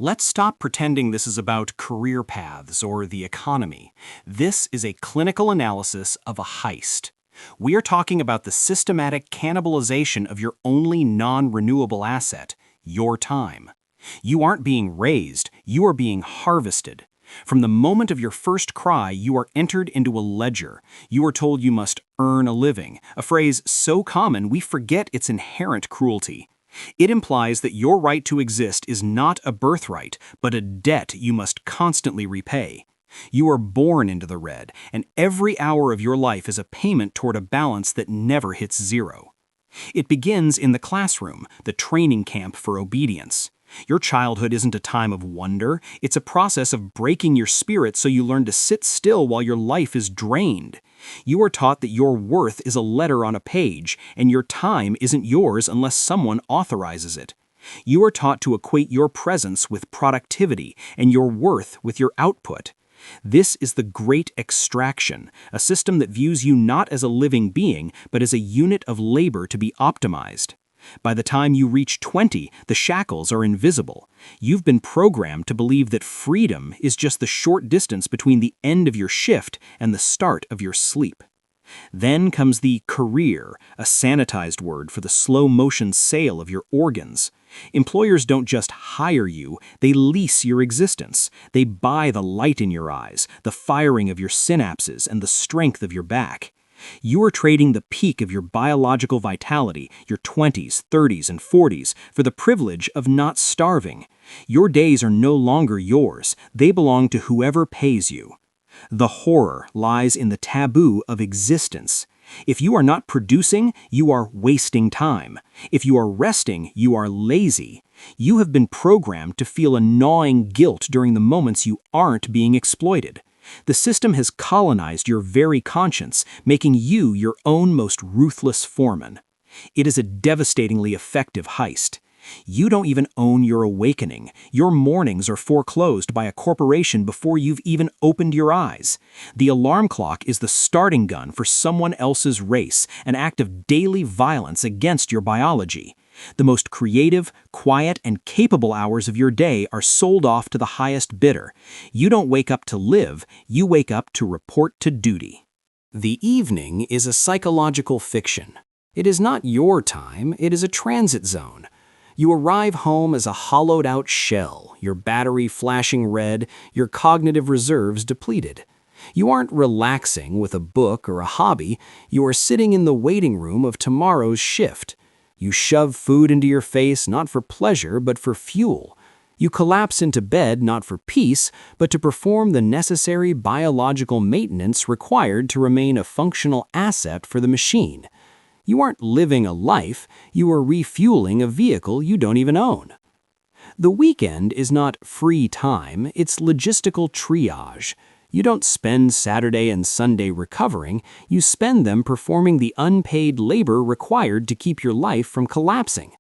Let's stop pretending this is about career paths or the economy. This is a clinical analysis of a heist. We are talking about the systematic cannibalization of your only non-renewable asset, your time. You aren't being raised, you are being harvested. From the moment of your first cry, you are entered into a ledger. You are told you must earn a living, a phrase so common we forget its inherent cruelty. It implies that your right to exist is not a birthright, but a debt you must constantly repay. You are born into the red, and every hour of your life is a payment toward a balance that never hits zero. It begins in the classroom, the training camp for obedience. Your childhood isn't a time of wonder, it's a process of breaking your spirit so you learn to sit still while your life is drained. You are taught that your worth is a letter on a page, and your time isn't yours unless someone authorizes it. You are taught to equate your presence with productivity and your worth with your output. This is the Great Extraction, a system that views you not as a living being, but as a unit of labor to be optimized. By the time you reach 20, the shackles are invisible. You've been programmed to believe that freedom is just the short distance between the end of your shift and the start of your sleep. Then comes the career, a sanitized word for the slow-motion sale of your organs. Employers don't just hire you, they lease your existence. They buy the light in your eyes, the firing of your synapses, and the strength of your back. You are trading the peak of your biological vitality, your 20s, 30s, and 40s, for the privilege of not starving. Your days are no longer yours. They belong to whoever pays you. The horror lies in the taboo of existence. If you are not producing, you are wasting time. If you are resting, you are lazy. You have been programmed to feel a gnawing guilt during the moments you aren't being exploited. The system has colonized your very conscience, making you your own most ruthless foreman. It is a devastatingly effective heist. You don't even own your awakening. Your mornings are foreclosed by a corporation before you've even opened your eyes. The alarm clock is the starting gun for someone else's race, an act of daily violence against your biology. The most creative, quiet, and capable hours of your day are sold off to the highest bidder. You don't wake up to live, you wake up to report to duty. The evening is a psychological fiction. It is not your time, it is a transit zone. You arrive home as a hollowed-out shell, your battery flashing red, your cognitive reserves depleted. You aren't relaxing with a book or a hobby, you are sitting in the waiting room of tomorrow's shift. You shove food into your face not for pleasure but for fuel. You collapse into bed not for peace but to perform the necessary biological maintenance required to remain a functional asset for the machine. You aren't living a life, you are refueling a vehicle you don't even own. The weekend is not free time, it's logistical triage. You don't spend Saturday and Sunday recovering, you spend them performing the unpaid labor required to keep your life from collapsing.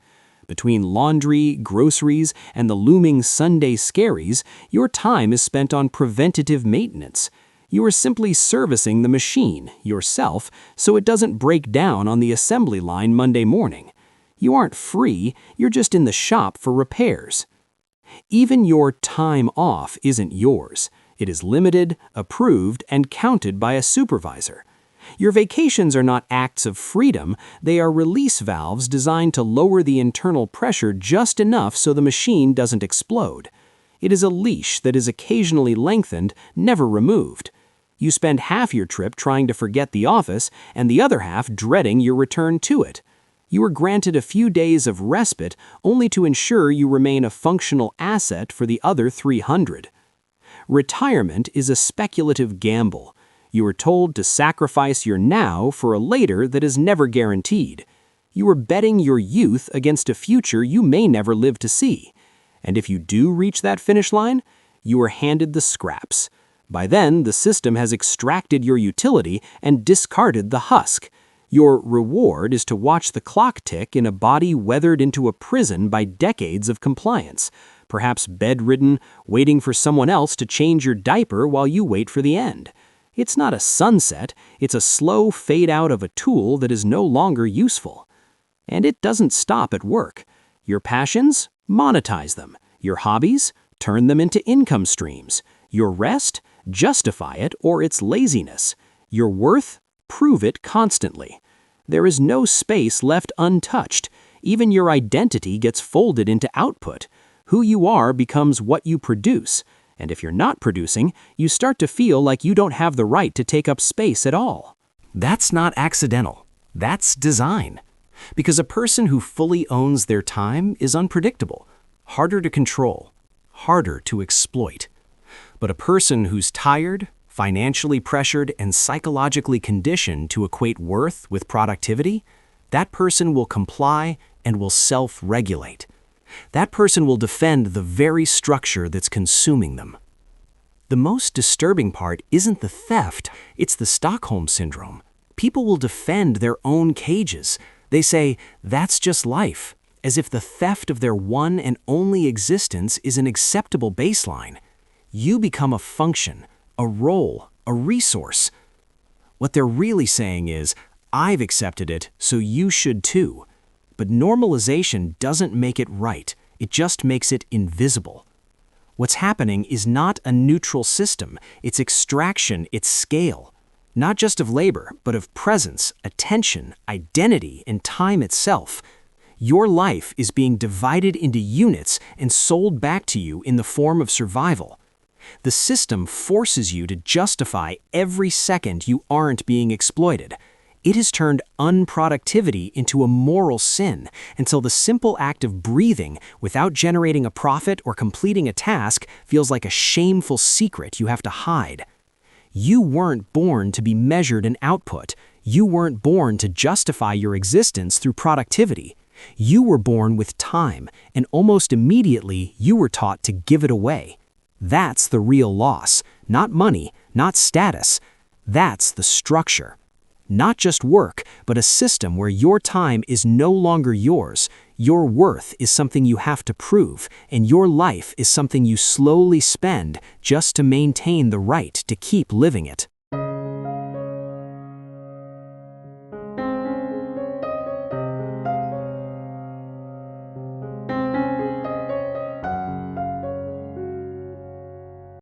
Between laundry, groceries, and the looming Sunday scaries, your time is spent on preventative maintenance. You are simply servicing the machine, yourself, so it doesn't break down on the assembly line Monday morning. You aren't free, you're just in the shop for repairs. Even your time off isn't yours. It is limited, approved, and counted by a supervisor. Your vacations are not acts of freedom, they are release valves designed to lower the internal pressure just enough so the machine doesn't explode. It is a leash that is occasionally lengthened, never removed. You spend half your trip trying to forget the office and the other half dreading your return to it. You are granted a few days of respite only to ensure you remain a functional asset for the other 300. Retirement is a speculative gamble. You are told to sacrifice your now for a later that is never guaranteed. You are betting your youth against a future you may never live to see. And if you do reach that finish line, you are handed the scraps. By then, the system has extracted your utility and discarded the husk. Your reward is to watch the clock tick in a body weathered into a prison by decades of compliance, perhaps bedridden, waiting for someone else to change your diaper while you wait for the end. It's not a sunset, it's a slow fade out of a tool that is no longer useful. And it doesn't stop at work. Your passions? Monetize them. Your hobbies? Turn them into income streams. Your rest? Justify it or it's laziness. Your worth? Prove it constantly. There is no space left untouched. Even your identity gets folded into output. Who you are becomes what you produce. And if you're not producing, you start to feel like you don't have the right to take up space at all. That's not accidental. That's design. Because a person who fully owns their time is unpredictable, harder to control, harder to exploit. But a person who's tired, financially pressured, and psychologically conditioned to equate worth with productivity, that person will comply and will self-regulate. That person will defend the very structure that's consuming them. The most disturbing part isn't the theft, it's the Stockholm Syndrome. People will defend their own cages. They say, that's just life, as if the theft of their one and only existence is an acceptable baseline. You become a function, a role, a resource. What they're really saying is, I've accepted it, so you should too. But normalization doesn't make it right, it just makes it invisible. What's happening is not a neutral system, it's extraction, it's scale. Not just of labor, but of presence, attention, identity, and time itself. Your life is being divided into units and sold back to you in the form of survival. The system forces you to justify every second you aren't being exploited. It has turned unproductivity into a moral sin until the simple act of breathing without generating a profit or completing a task feels like a shameful secret you have to hide. You weren't born to be measured in output. You weren't born to justify your existence through productivity. You were born with time, and almost immediately you were taught to give it away. That's the real loss, not money, not status. That's the structure. Not just work, but a system where your time is no longer yours. Your worth is something you have to prove, and your life is something you slowly spend just to maintain the right to keep living it.